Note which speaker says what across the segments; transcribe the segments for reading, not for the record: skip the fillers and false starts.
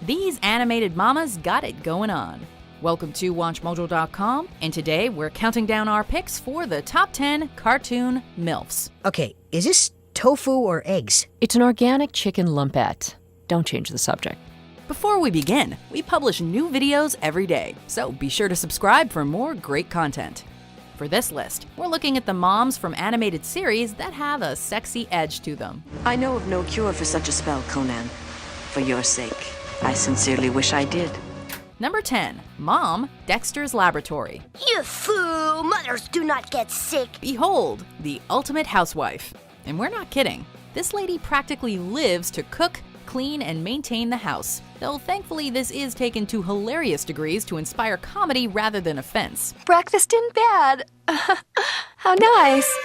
Speaker 1: These animated mamas got it going on. Welcome to WatchMojo.com, and today we're counting down our picks for the top 10 Cartoon MILFs.
Speaker 2: Okay, is this tofu or eggs?
Speaker 3: It's an organic chicken lumpette. Don't change the subject.
Speaker 1: Before we begin, we publish new videos every day, so be sure to subscribe for more great content. For this list, we're looking at the moms from animated series that have a sexy edge to them.
Speaker 4: I know of no cure for such a spell, Conan. For your sake, I sincerely wish I did.
Speaker 1: Number 10, Mom, Dexter's Laboratory.
Speaker 5: You fool! Mothers do not get sick.
Speaker 1: Behold, the ultimate housewife. And we're not kidding. This lady practically lives to cook, clean, and maintain the house. Though thankfully this is taken to hilarious degrees to inspire comedy rather than offense.
Speaker 3: Breakfast in bed. How nice.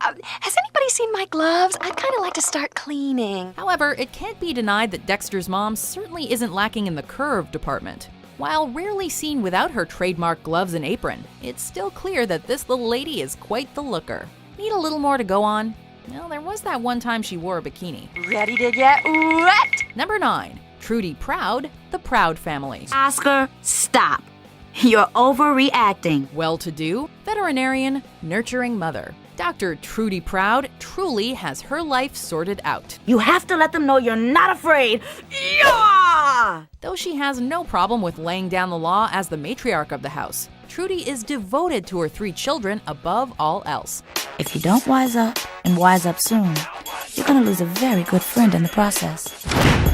Speaker 3: Has anybody seen my gloves? I'd kind of like to start cleaning.
Speaker 1: However, it can't be denied that Dexter's mom certainly isn't lacking in the curve department. While rarely seen without her trademark gloves and apron, it's still clear that this little lady is quite the looker. Need a little more to go on? Well, there was that one time she wore a bikini.
Speaker 5: Ready to get wet?
Speaker 1: Number 9, Trudy Proud, The Proud Family.
Speaker 6: Oscar, stop. You're overreacting.
Speaker 1: Well-to-do, veterinarian, nurturing mother. Dr. Trudy Proud truly has her life sorted out.
Speaker 6: You have to let them know you're not afraid. Yeah!
Speaker 1: Though she has no problem with laying down the law as the matriarch of the house, Trudy is devoted to her 3 children above all else.
Speaker 6: If you don't wise up, and wise up soon, you're gonna lose a very good friend in the process.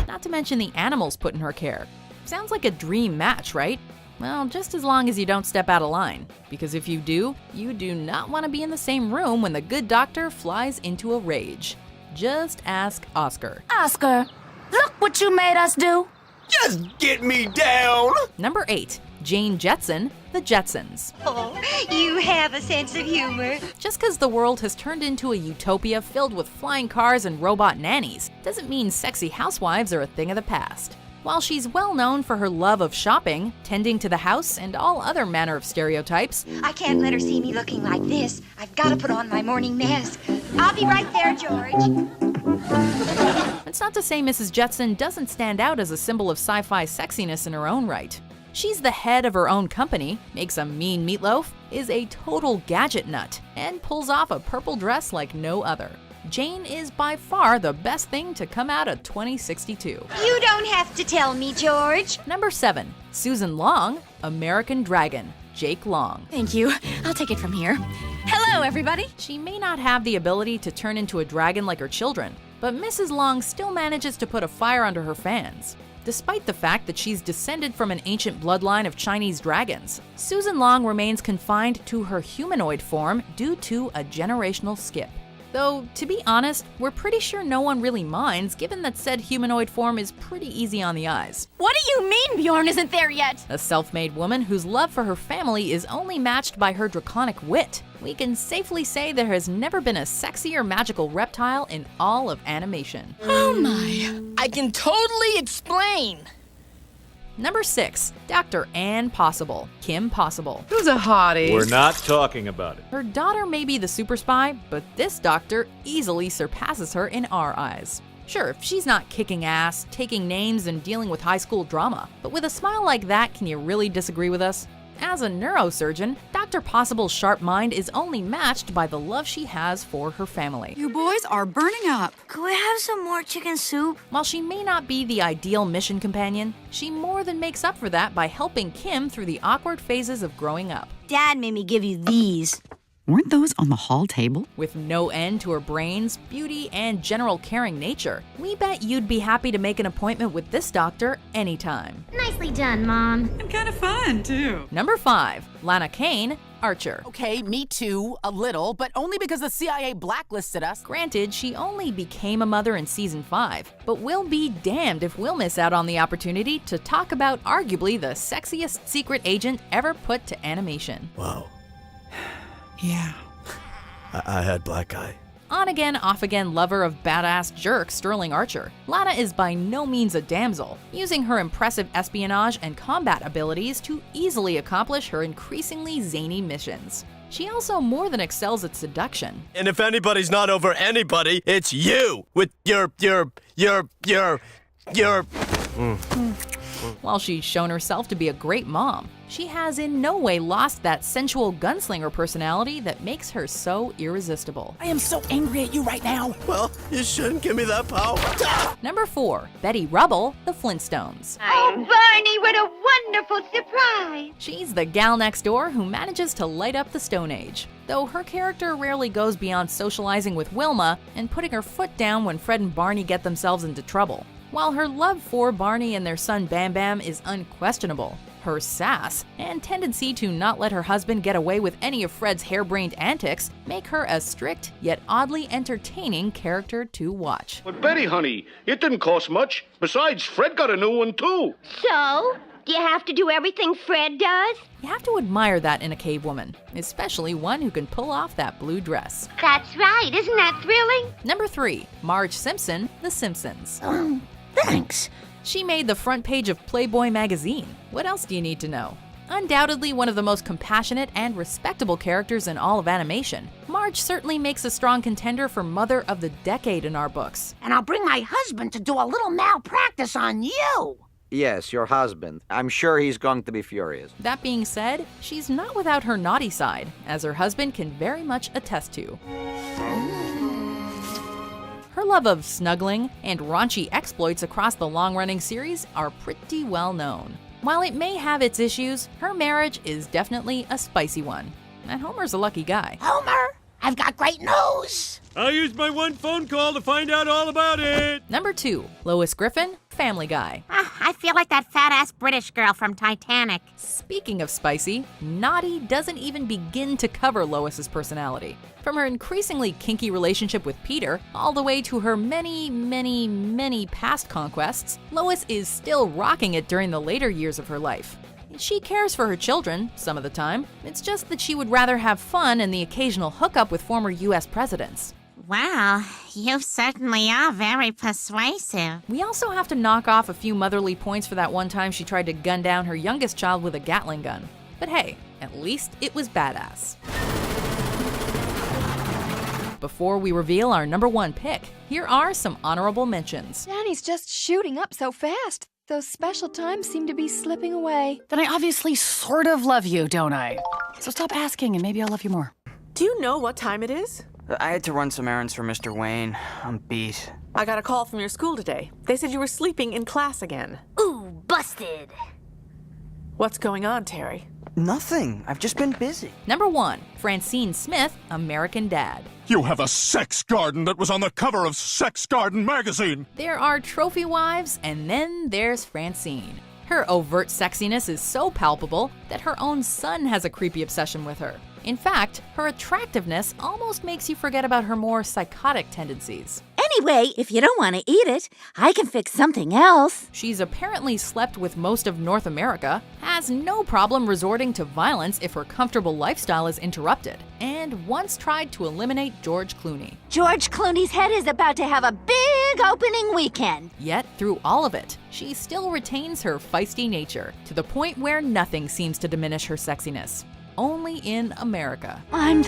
Speaker 1: Not to mention the animals put in her care. Sounds like a dream match, right? Well, just as long as you don't step out of line. Because if you do not want to be in the same room when the good doctor flies into a rage. Just ask Oscar.
Speaker 6: Oscar, look what you made us do.
Speaker 7: Just get me down!
Speaker 1: Number 8, Jane Jetson, The Jetsons.
Speaker 5: Oh, you have a sense of humor.
Speaker 1: Just because the world has turned into a utopia filled with flying cars and robot nannies doesn't mean sexy housewives are a thing of the past. While she's well known for her love of shopping, tending to the house, and all other manner of stereotypes,
Speaker 5: I can't let her see me looking like this. I've got to put on my morning mask. I'll be right there, George.
Speaker 1: it's not to say Mrs. Jetson doesn't stand out as a symbol of sci-fi sexiness in her own right. She's the head of her own company, makes a mean meatloaf, is a total gadget nut, and pulls off a purple dress like no other. Jane is by far the best thing to come out of 2062.
Speaker 5: You don't have to tell me, George.
Speaker 1: Number 7, Susan Long, American Dragon, Jake Long.
Speaker 3: Thank you. I'll take it from here. Hello, everybody.
Speaker 1: She may not have the ability to turn into a dragon like her children, but Mrs. Long still manages to put a fire under her fans. Despite the fact that she's descended from an ancient bloodline of Chinese dragons, Susan Long remains confined to her humanoid form due to a generational skip. Though, to be honest, we're pretty sure no one really minds given that said humanoid form is pretty easy on the eyes.
Speaker 3: What do you mean Bjorn isn't there yet?
Speaker 1: A self-made woman whose love for her family is only matched by her draconic wit. We can safely say there has never been a sexier magical reptile in all of animation.
Speaker 3: Oh my.
Speaker 8: I can totally explain.
Speaker 1: Number 6, Dr. Ann Possible, Kim Possible.
Speaker 8: Who's a hottie?
Speaker 7: We're not talking about it.
Speaker 1: Her daughter may be the super spy, but this doctor easily surpasses her in our eyes. Sure, she's not kicking ass, taking names, and dealing with high school drama, but with a smile like that, can you really disagree with us? As a neurosurgeon, Dr. Possible's sharp mind is only matched by the love she has for her family.
Speaker 9: You boys are burning up.
Speaker 5: Could we have some more chicken soup?
Speaker 1: While she may not be the ideal mission companion, she more than makes up for that by helping Kim through the awkward phases of growing up.
Speaker 6: Dad made me give you these.
Speaker 9: Weren't those on the hall table?
Speaker 1: With no end to her brains, beauty, and general caring nature, we bet you'd be happy to make an appointment with this doctor anytime.
Speaker 5: Nicely done, Mom.
Speaker 9: And kind of fun, too.
Speaker 1: Number 5, Lana Kane, Archer.
Speaker 8: Okay, me too, a little, but only because the CIA blacklisted us.
Speaker 1: Granted, she only became a mother in season 5, but we'll be damned if we'll miss out on the opportunity to talk about arguably the sexiest secret agent ever put to animation.
Speaker 7: Wow.
Speaker 9: Yeah.
Speaker 7: I had black eye.
Speaker 1: On-again, off-again lover of badass jerk Sterling Archer, Lana is by no means a damsel, using her impressive espionage and combat abilities to easily accomplish her increasingly zany missions. She also more than excels at seduction.
Speaker 7: And if anybody's not over anybody, it's you with your You're...
Speaker 1: While she's shown herself to be a great mom, she has in no way lost that sensual gunslinger personality that makes her so irresistible.
Speaker 8: I am so angry at you right now.
Speaker 7: Well, you shouldn't give me that power.
Speaker 1: Number 4, Betty Rubble, The Flintstones.
Speaker 5: Oh, Barney, what a wonderful surprise.
Speaker 1: She's the gal next door who manages to light up the Stone Age, though her character rarely goes beyond socializing with Wilma and putting her foot down when Fred and Barney get themselves into trouble. While her love for Barney and their son Bam Bam is unquestionable, her sass and tendency to not let her husband get away with any of Fred's harebrained antics make her a strict yet oddly entertaining character to watch.
Speaker 10: But Betty, honey, it didn't cost much. Besides, Fred got a new one, too.
Speaker 5: So, do you have to do everything Fred does?
Speaker 1: You have to admire that in a cave woman, especially one who can pull off that blue dress.
Speaker 5: That's right. Isn't that thrilling?
Speaker 1: Number 3, Marge Simpson, The Simpsons.
Speaker 2: Thanks.
Speaker 1: She made the front page of Playboy magazine. What else do you need to know? Undoubtedly one of the most compassionate and respectable characters in all of animation, Marge certainly makes a strong contender for Mother of the Decade in our books.
Speaker 11: And I'll bring my husband to do a little malpractice on you.
Speaker 12: Yes, your husband. I'm sure he's going to be furious.
Speaker 1: That being said, she's not without her naughty side, as her husband can very much attest to. Her love of snuggling and raunchy exploits across the long-running series are pretty well known. While it may have its issues, her marriage is definitely a spicy one. And Homer's a lucky guy.
Speaker 11: Homer, I've got great news.
Speaker 7: I used my one phone call to find out all about it.
Speaker 1: Number 2, Lois Griffin, Family Guy.
Speaker 11: I feel like that fat-ass British girl from Titanic.
Speaker 1: Speaking of spicy, naughty doesn't even begin to cover Lois's personality. From her increasingly kinky relationship with Peter, all the way to her many past conquests, Lois is still rocking it during the later years of her life. She cares for her children, some of the time. It's just that she would rather have fun and the occasional hookup with former US presidents.
Speaker 11: Wow, you certainly are very persuasive.
Speaker 1: We also have to knock off a few motherly points for that one time she tried to gun down her youngest child with a Gatling gun. But hey, at least it was badass. Before we reveal our number 1 pick, here are some honorable mentions.
Speaker 3: Danny's just shooting up so fast. Those special times seem to be slipping away.
Speaker 9: Then I obviously sort of love you, don't I? So stop asking and maybe I'll love you more.
Speaker 13: Do you know what time it is?
Speaker 12: I had to run some errands for Mr. Wayne. I'm beat.
Speaker 13: I got a call from your school today. They said you were sleeping in class again.
Speaker 11: Ooh, busted.
Speaker 13: What's going on, Terry?
Speaker 12: Nothing. I've just been busy.
Speaker 1: Number 1, Francine Smith, American Dad.
Speaker 10: You have a sex garden that was on the cover of Sex Garden magazine.
Speaker 1: There are trophy wives, and then there's Francine. Her overt sexiness is so palpable that her own son has a creepy obsession with her. In fact, her attractiveness almost makes you forget about her more psychotic tendencies.
Speaker 6: Anyway, if you don't want to eat it, I can fix something else.
Speaker 1: She's apparently slept with most of North America, has no problem resorting to violence if her comfortable lifestyle is interrupted, and once tried to eliminate George Clooney.
Speaker 6: George Clooney's head is about to have a big opening weekend.
Speaker 1: Yet, through all of it, she still retains her feisty nature, to the point where nothing seems to diminish her sexiness. Only in America.
Speaker 6: I'm